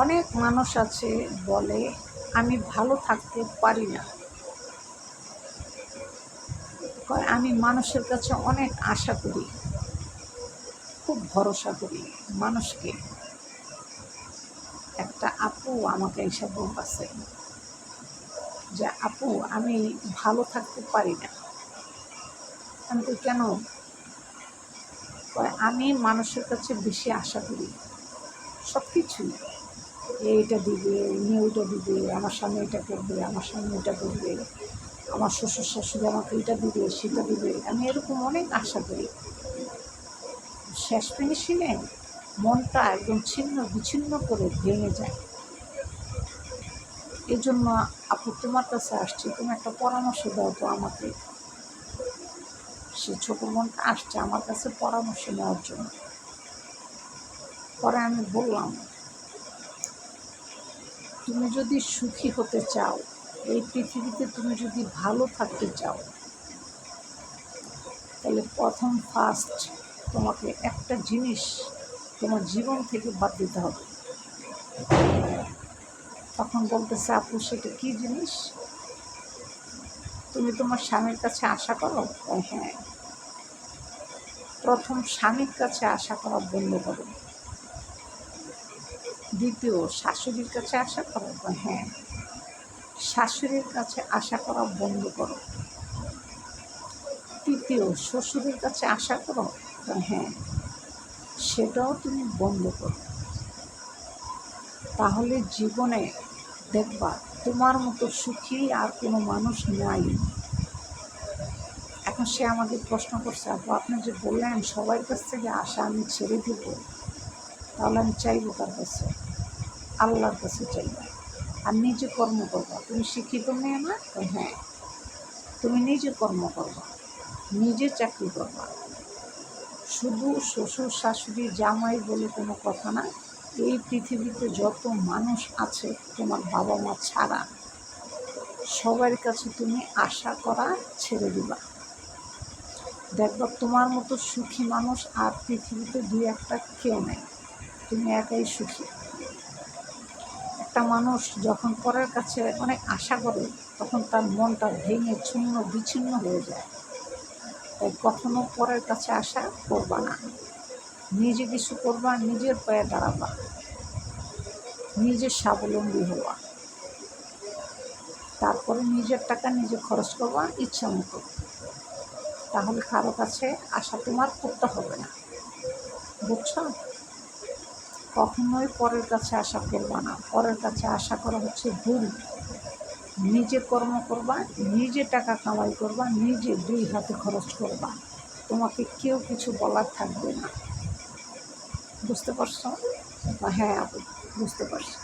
অনেক মানুষ আছে বলে আমি ভালো থাকতে পারি না, কয় আমি মানুষের কাছে অনেক আশা করি, খুব ভরসা করি মানুষকে। একটা আপু আমাকে এসে বলতেছে যে আপু আমি ভালো থাকতে পারি না। আমি তো কেন? কয় আমি মানুষের কাছে বেশি আশা করি সব কিছুই, এইটা দিবে, উনি ওইটা দিবে, আমার সামনে এটা করবে, আমার সামনে এটা করবে, আমার শ্বশুর শাশুড়ি আমাকে এটা দিবে সেটা দিবে, আমি এরকম অনেক আশা করি। শেষ ফিনিশিংয়ে মনটা একদম ছিন্ন বিচ্ছিন্ন করে ভেঙে যায়। এই জন্য আপু তোমার কাছে আসছি, তুমি একটা পরামর্শ দাও তো আমাকে। সে ছোটো মনটা আসছে আমার কাছে পরামর্শ নেওয়ার জন্য। পরে আমি বললাম, তুমি যদি সুখী হতে চাও, এই পৃথিবীতে তুমি যদি ভালো থাকতে চাও, তাহলে প্রথম ফার্স্ট তোমাকে একটা জিনিস তোমার জীবন থেকে বাদ দিতে হবে। তখন বলতেছে আপু সেটা কী জিনিস? তুমি তোমার স্বামীর কাছে আশা করো? হ্যাঁ। প্রথম স্বামীর কাছে আশা করা বন্ধ করো। দ্বিতীয় শাশুড়ির কাছে আশা করো? হ্যাঁ। শাশুড়ির কাছে আশা করা বন্ধ করো। তৃতীয় শ্বশুরের কাছে আশা করো? হ্যাঁ, সেটাও তুমি বন্ধ করো। তাহলে জীবনে দেখবা তোমার মতো সুখী আর কোনো মানুষ নাই। এখন সে আমাকে প্রশ্ন করছে, আপু আপনি যে বললেন সবার কাছ থেকে আশা আমি ছেড়ে দেব, তাহলে আমি চাইবো কার কাছে? আল্লাহর কাছে চাইব। আর নিজে কর্ম করবা। তুমি শিক্ষিত মেয়ে না? হ্যাঁ। তুমি নিজে কর্ম করবা, নিজে চাকরি করবা। শুধু শ্বশুর শাশুড়ি জামাই বলে কোনো কথা না। এই পৃথিবীতে যত মানুষ আছে তোমার বাবা মা ছাড়া, সবার কাছে তুমি আশা করা ছেড়ে দিবা। দেখবা তোমার মতো সুখী মানুষ আর পৃথিবীতে দুই একটা কেউ নেই, তুমি একাই সুখী। একটা মানুষ যখন পরের কাছে অনেক আশা করে তখন তার মনটা ভেঙে চূর্ণ বিচ্ছিন্ন হয়ে যায়। তাই কখনো পরের কাছে আশা করবা না। নিজে কিছু করবা, নিজের পায়ে দাঁড়াবা, নিজে স্বাবলম্বী হওয়া, তারপরে নিজের টাকা নিজে খরচ করবা ইচ্ছা মতো। তাহলে কারো কাছে আশা তোমার করতে হবে না, বুঝছো? কখনোই পরের কাছে আশা করবা না। পরের কাছে আশা করা হচ্ছে ভুল। নিজে কর্ম করবা, নিজে টাকা কামাই করবা, নিজে দুই হাতে খরচ করবা, তোমাকে কেউ কিছু বলার থাকবে না। বুঝতে পারছো? হ্যাঁ আপু, বুঝতে পারছি।